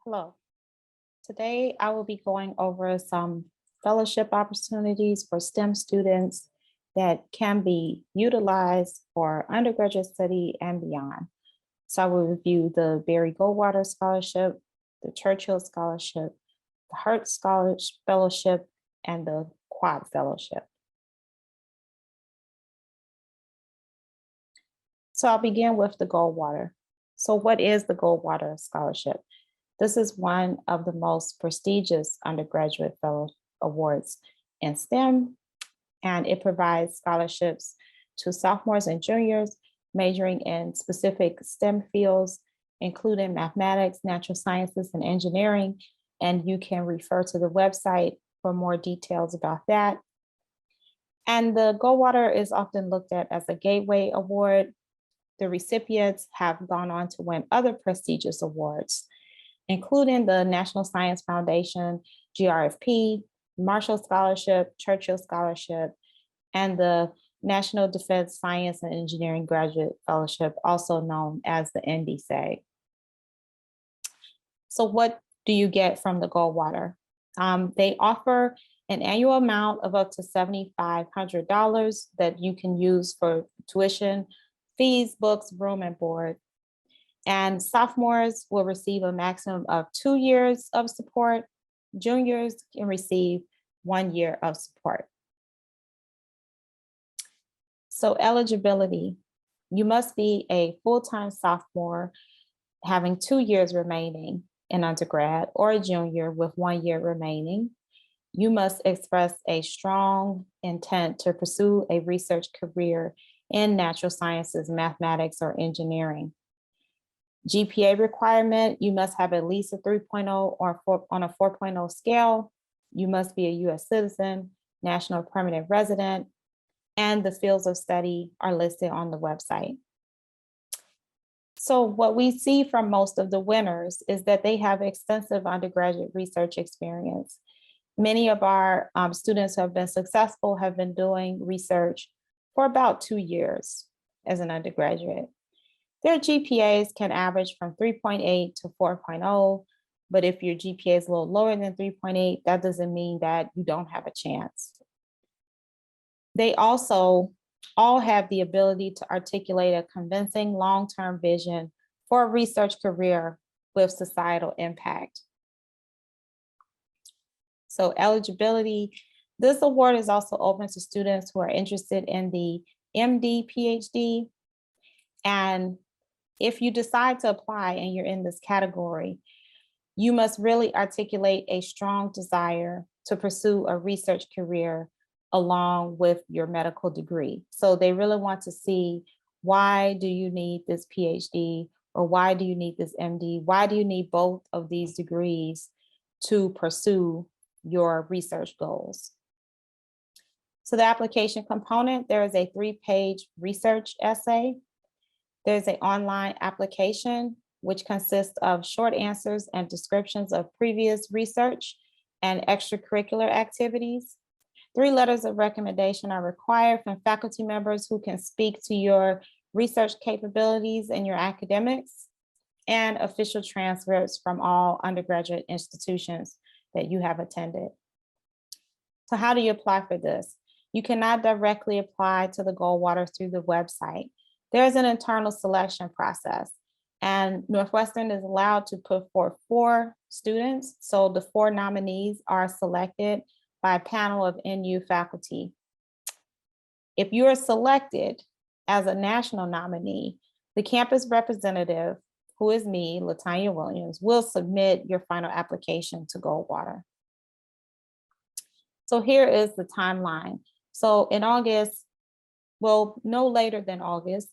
Hello. Today, I will be going over some fellowship opportunities for STEM students that can be utilized for undergraduate study and beyond. So I will review the Goldwater Scholarship, the Churchill Scholarship, the Hertz Fellowship, and the Quad Fellowship. So I'll begin with the Goldwater. So what is the Goldwater Scholarship? This is one of the most prestigious undergraduate fellow awards in STEM, and it provides scholarships to sophomores and juniors majoring in specific STEM fields, including mathematics, natural sciences, and engineering. And you can refer to the website for more details about that. And the Goldwater is often looked at as a gateway award. The recipients have gone on to win other prestigious awards, including the National Science Foundation, GRFP, Marshall Scholarship, Churchill Scholarship, and the National Defense Science and Engineering Graduate Fellowship, also known as the NDSA. So what do you get from the Goldwater? They offer an annual amount of up to $7,500 that you can use for tuition, fees, books, room, and board. And sophomores will receive a maximum of 2 years of support. Juniors can receive 1 year of support. So eligibility, you must be a full-time sophomore having 2 years remaining in undergrad, or a junior with 1 year remaining. You must express a strong intent to pursue a research career in natural sciences, mathematics, or engineering. GPA requirement, you must have at least a 3.0 or on a 4.0 scale. You must be a US citizen, national permanent resident, and the fields of study are listed on the website. So what we see from most of the winners is that they have extensive undergraduate research experience. Many of our students who have been successful have been doing research for about 2 years as an undergraduate. Their GPAs can average from 3.8 to 4.0, but if your GPA is a little lower than 3.8, that doesn't mean that you don't have a chance. They also all have the ability to articulate a convincing long-term vision for a research career with societal impact. So eligibility, this award is also open to students who are interested in the MD, PhD, and if you decide to apply and you're in this category, you must really articulate a strong desire to pursue a research career along with your medical degree. So they really want to see, why do you need this PhD, or why do you need this MD? Why do you need both of these degrees to pursue your research goals? So the application component, there is a 3-page research essay. There's an online application, which consists of short answers and descriptions of previous research and extracurricular activities. 3 letters of recommendation are required from faculty members who can speak to your research capabilities and your academics, and official transcripts from all undergraduate institutions that you have attended. So how do you apply for this? You cannot directly apply to the Goldwater through the website. There's an internal selection process, and Northwestern is allowed to put forth 4 students. So the 4 nominees are selected by a panel of NU faculty. If you are selected as a national nominee, the campus representative, who is me, LaTanya Williams, will submit your final application to Goldwater. So here is the timeline. So in August, well, no later than August,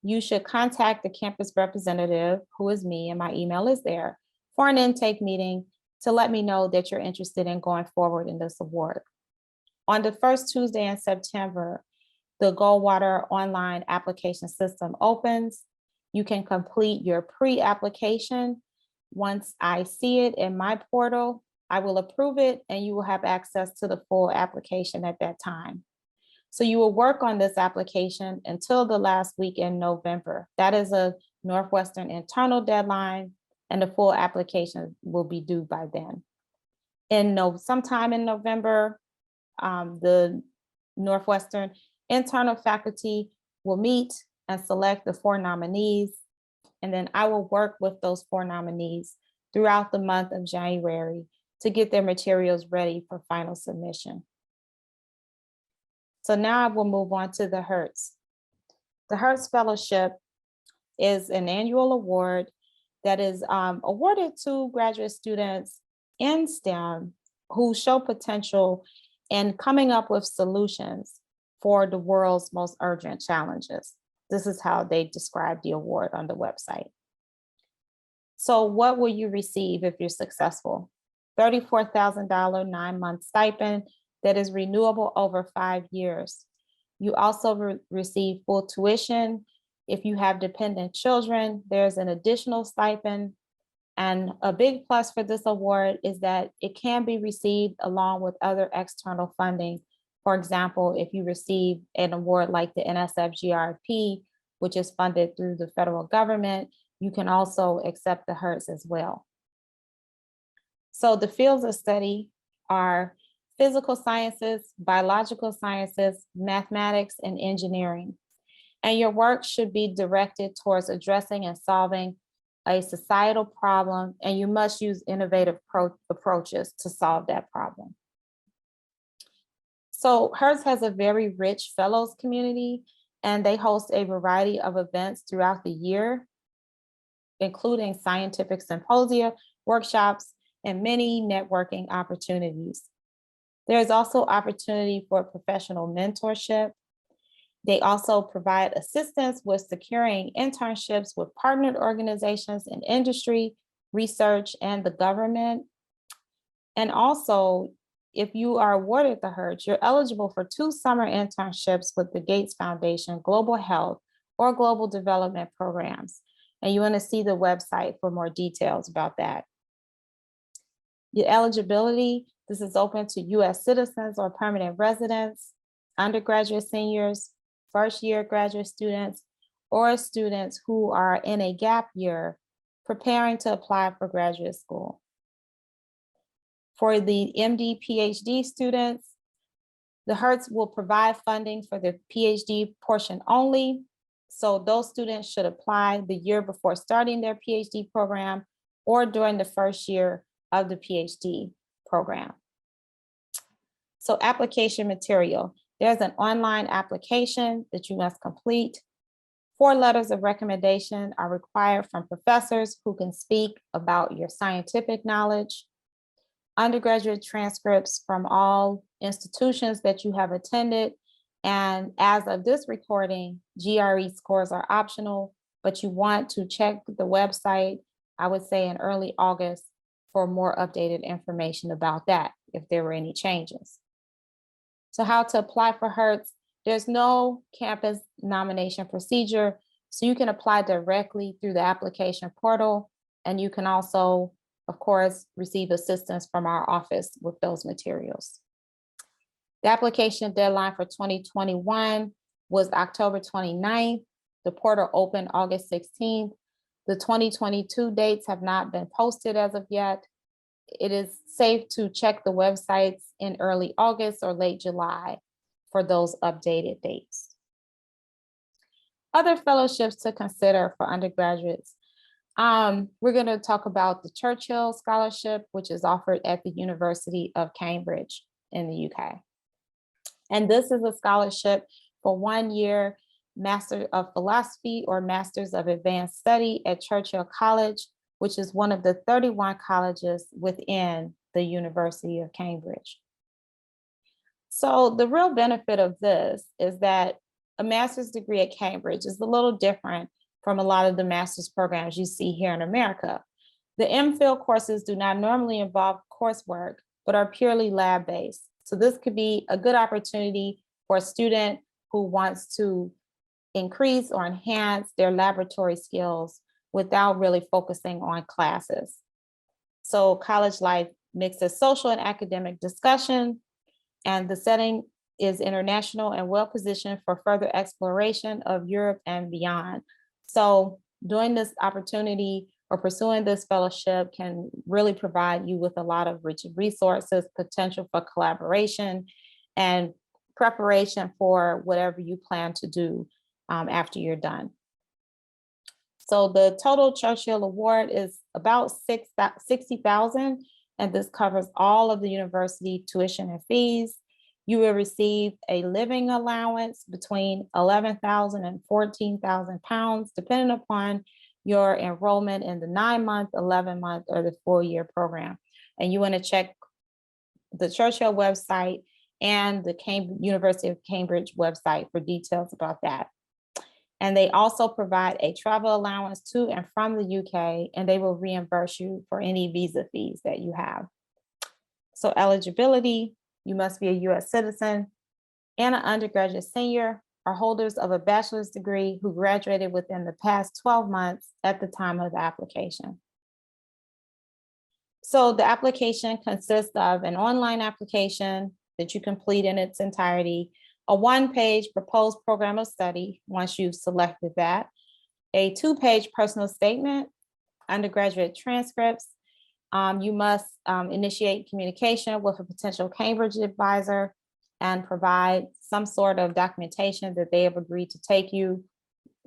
you should contact the campus representative, who is me, and my email is there, for an intake meeting to let me know that you're interested in going forward in this award. On the first Tuesday in September, the Goldwater online application system opens. You can complete your pre-application. Once I see it in my portal, I will approve it, and you will have access to the full application at that time. So you will work on this application until the last week in November. That is a Northwestern internal deadline. and the full application will be due by then. Sometime in November, the Northwestern internal faculty will meet and select the 4 nominees. And then I will work with those 4 nominees throughout the month of January to get their materials ready for final submission. So now I will move on to the Hertz. The Hertz Fellowship is an annual award that is awarded to graduate students in STEM who show potential in coming up with solutions for the world's most urgent challenges. This is how they describe the award on the website. So what will you receive if you're successful? $34,000 9-month stipend that is renewable over 5 years. You also receive full tuition. If you have dependent children, there's an additional stipend. And a big plus for this award is that it can be received along with other external funding. For example, if you receive an award like the NSF GRP, which is funded through the federal government, you can also accept the Hertz as well. So the fields of study are physical sciences, biological sciences, mathematics, and engineering. And your work should be directed towards addressing and solving a societal problem, and you must use innovative approaches to solve that problem. So Hertz has a very rich fellows community, and they host a variety of events throughout the year, including scientific symposia, workshops, and many networking opportunities. There's also opportunity for professional mentorship. They also provide assistance with securing internships with partnered organizations in industry, research, and the government. And also, if you are awarded the Hertz, you're eligible for 2 summer internships with the Gates Foundation, Global Health, or Global Development Programs. And you want to see the website for more details about that. Your eligibility, this is open to US citizens or permanent residents, undergraduate seniors, first-year graduate students, or students who are in a gap year preparing to apply for graduate school. For the MD, PhD students, the Hertz will provide funding for the PhD portion only. So those students should apply the year before starting their PhD program or during the first year of the PhD program. So application material. There's an online application that you must complete. 4 letters of recommendation are required from professors who can speak about your scientific knowledge. Undergraduate transcripts from all institutions that you have attended. And as of this recording, GRE scores are optional, but you want to check the website, I would say in early August, for more updated information about that, if there were any changes. So how to apply for Hertz, there's no campus nomination procedure, so you can apply directly through the application portal, and you can also, of course, receive assistance from our office with those materials. The application deadline for 2021 was October 29th. The portal opened August 16th. The 2022 dates have not been posted as of yet. It is safe to check the websites in early August or late July for those updated dates. Other fellowships to consider for undergraduates. We're going to talk about the Churchill Scholarship, which is offered at the University of Cambridge in the UK. And this is a scholarship for 1 year Master of Philosophy or Masters of Advanced Study at Churchill College, which is one of the 31 colleges within the University of Cambridge. So the real benefit of this is that a master's degree at Cambridge is a little different from a lot of the master's programs you see here in America. The MPhil courses do not normally involve coursework, but are purely lab-based. So this could be a good opportunity for a student who wants to increase or enhance their laboratory skills without really focusing on classes. So college life mixes social and academic discussion, and the setting is international and well-positioned for further exploration of Europe and beyond. So during this opportunity, or pursuing this fellowship can really provide you with a lot of rich resources, potential for collaboration, and preparation for whatever you plan to do after you're done. So the total Churchill Award is about $60,000, and this covers all of the university tuition and fees. You will receive a living allowance between 11,000 and 14,000 pounds, depending upon your enrollment in the 9-month, 11-month, or the 4-year program. And you want to check the Churchill website and the University of Cambridge website for details about that. And they also provide a travel allowance to and from the UK, and they will reimburse you for any visa fees that you have. So eligibility, you must be a US citizen and an undergraduate senior or holders of a bachelor's degree who graduated within the past 12 months at the time of the application. So the application consists of an online application that you complete in its entirety, a 1-page proposed program of study once you've selected that, a 2-page personal statement, undergraduate transcripts. You must initiate communication with a potential Cambridge advisor and provide some sort of documentation that they have agreed to take you.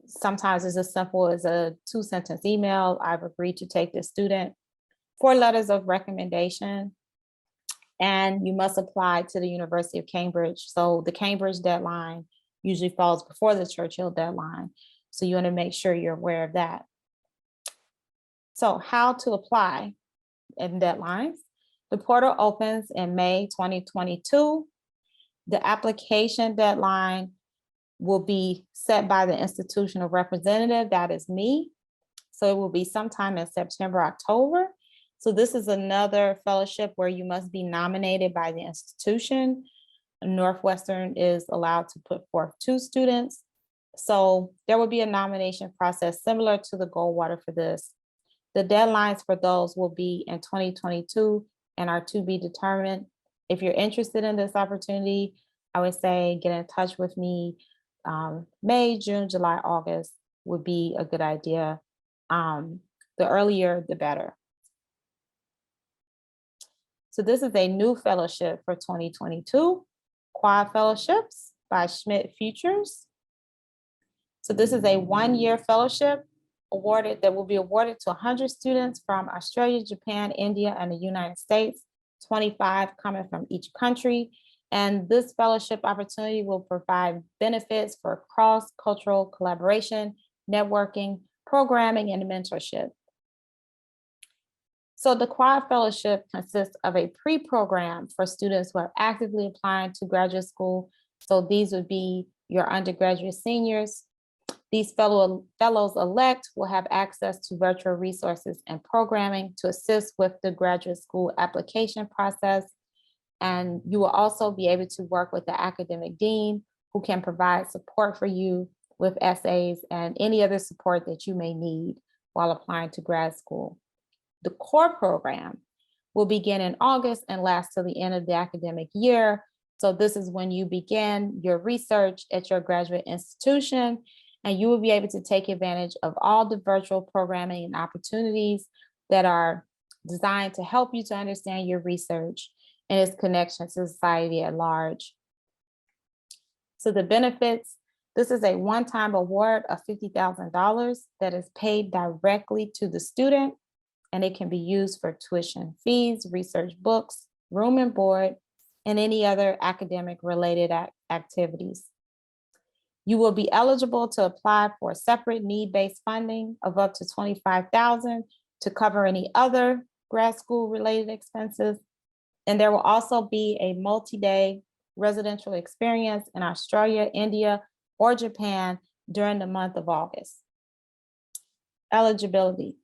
Sometimes it's as simple as a 2-sentence email: I've agreed to take this student. 4 letters of recommendation. And you must apply to the University of Cambridge. So the Cambridge deadline usually falls before the Churchill deadline. So you want to make sure you're aware of that. So how to apply and deadlines. The portal opens in May 2022. The application deadline will be set by the institutional representative, that is me. So it will be sometime in September, October. So this is another fellowship where you must be nominated by the institution. Northwestern is allowed to put forth 2 students. So there will be a nomination process similar to the Goldwater for this. The deadlines for those will be in 2022 and are to be determined. If you're interested in this opportunity, I would say get in touch with me. May, June, July, August would be a good idea. The earlier, the better. So this is a new fellowship for 2022, Quad Fellowships by Schmidt Futures. So this is a 1-year fellowship that will be awarded to 100 students from Australia, Japan, India, and the United States, 25 coming from each country. And this fellowship opportunity will provide benefits for cross-cultural collaboration, networking, programming, and mentorship. So the Quad Fellowship consists of a pre-program for students who are actively applying to graduate school. So these would be your undergraduate seniors. These fellows-elect will have access to virtual resources and programming to assist with the graduate school application process. And you will also be able to work with the academic dean, who can provide support for you with essays and any other support that you may need while applying to grad school. The core program will begin in August and last till the end of the academic year. So this is when you begin your research at your graduate institution, and you will be able to take advantage of all the virtual programming and opportunities that are designed to help you to understand your research and its connection to society at large. So the benefits: this is a one-time award of $50,000 that is paid directly to the student, and it can be used for tuition fees, research books, room and board, and any other academic related activities. You will be eligible to apply for separate need-based funding of up to $25,000 to cover any other grad school related expenses. And there will also be a multi-day residential experience in Australia, India, or Japan during the month of August. Eligibility.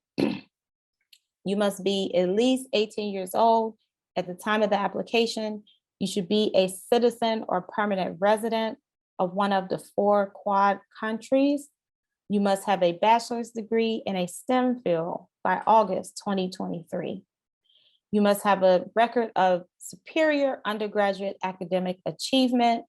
You must be at least 18 years old at the time of the application. You should be a citizen or permanent resident of one of the 4 Quad countries. You must have a bachelor's degree in a STEM field by August 2023. You must have a record of superior undergraduate academic achievement.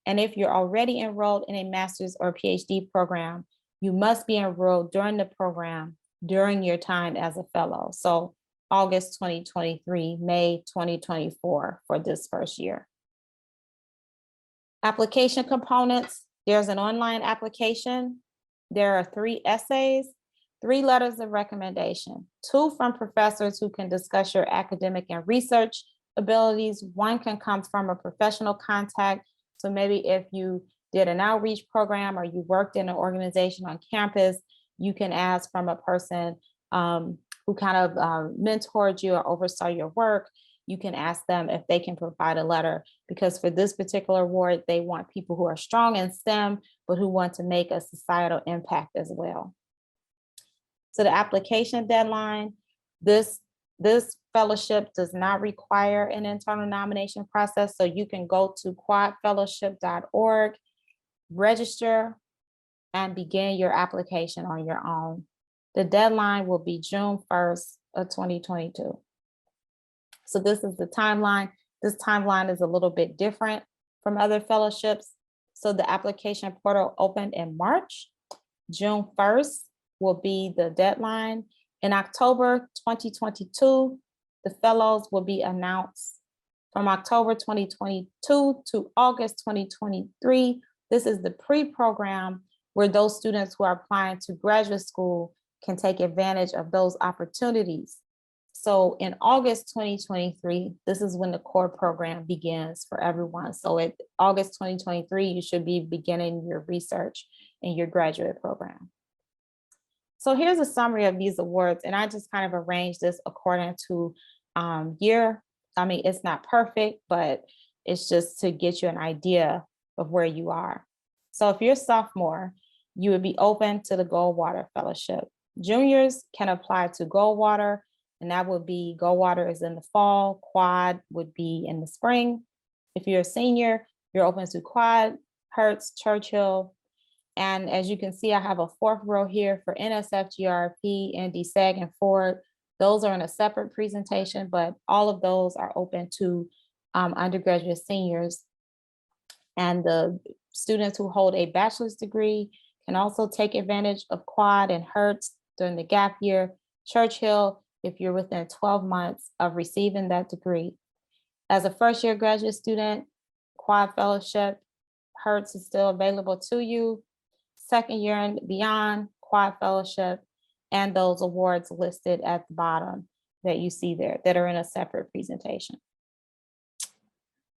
And if you're already enrolled in a master's or PhD program, you must be enrolled during the program during your time as a fellow. So August 2023, May 2024 for this first year. Application components, there's an online application. There are 3 essays, 3 letters of recommendation, 2 from professors who can discuss your academic and research abilities. 1 can come from a professional contact. So maybe if you did an outreach program or you worked in an organization on campus, you can ask from a person who kind of mentored you or oversaw your work. You can ask them if they can provide a letter, because for this particular award, they want people who are strong in STEM, but who want to make a societal impact as well. So the application deadline, this fellowship does not require an internal nomination process. So you can go to quadfellowship.org, register, and begin your application on your own. The deadline will be June 1st of 2022. So this is the timeline. This timeline is a little bit different from other fellowships. So the application portal opened in March. June 1st will be the deadline. In October 2022, the fellows will be announced. From October 2022 to August 2023, this is the pre-program where those students who are applying to graduate school can take advantage of those opportunities. So in August 2023, this is when the core program begins for everyone. So at August 2023, you should be beginning your research in your graduate program. So here's a summary of these awards, and I just kind of arranged this according to year. I mean, it's not perfect, but it's just to get you an idea of where you are. So if you're a sophomore, you would be open to the Goldwater Fellowship. Juniors can apply to Goldwater, and that would be Goldwater is in the fall, Quad would be in the spring. If you're a senior, you're open to Quad, Hertz, Churchill. And as you can see, I have a 4th row here for NSF, GRP, ND, SAG, and Ford. Those are in a separate presentation, but all of those are open to undergraduate seniors. And the students who hold a bachelor's degree can also take advantage of Quad and Hertz during the gap year. Churchill, if you're within 12 months of receiving that degree. As a first-year graduate student, Quad Fellowship, Hertz is still available to you. Second year and beyond, Quad Fellowship, and those awards listed at the bottom that you see there that are in a separate presentation.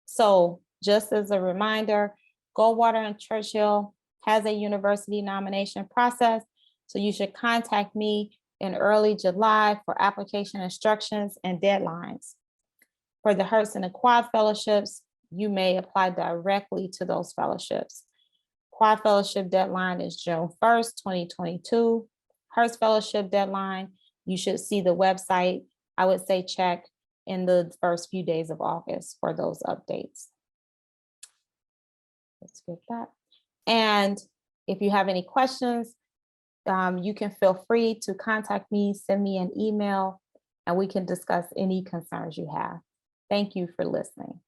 So just as a reminder, Goldwater and Churchill has a university nomination process. So you should contact me in early July for application instructions and deadlines. For the Hertz and the Quad Fellowships, you may apply directly to those fellowships. Quad Fellowship deadline is June 1st, 2022. Hertz Fellowship deadline, you should see the website. I would say check in the first few days of August for those updates. Let's get that. And if you have any questions, you can feel free to contact me, send me an email, and we can discuss any concerns you have. Thank you for listening.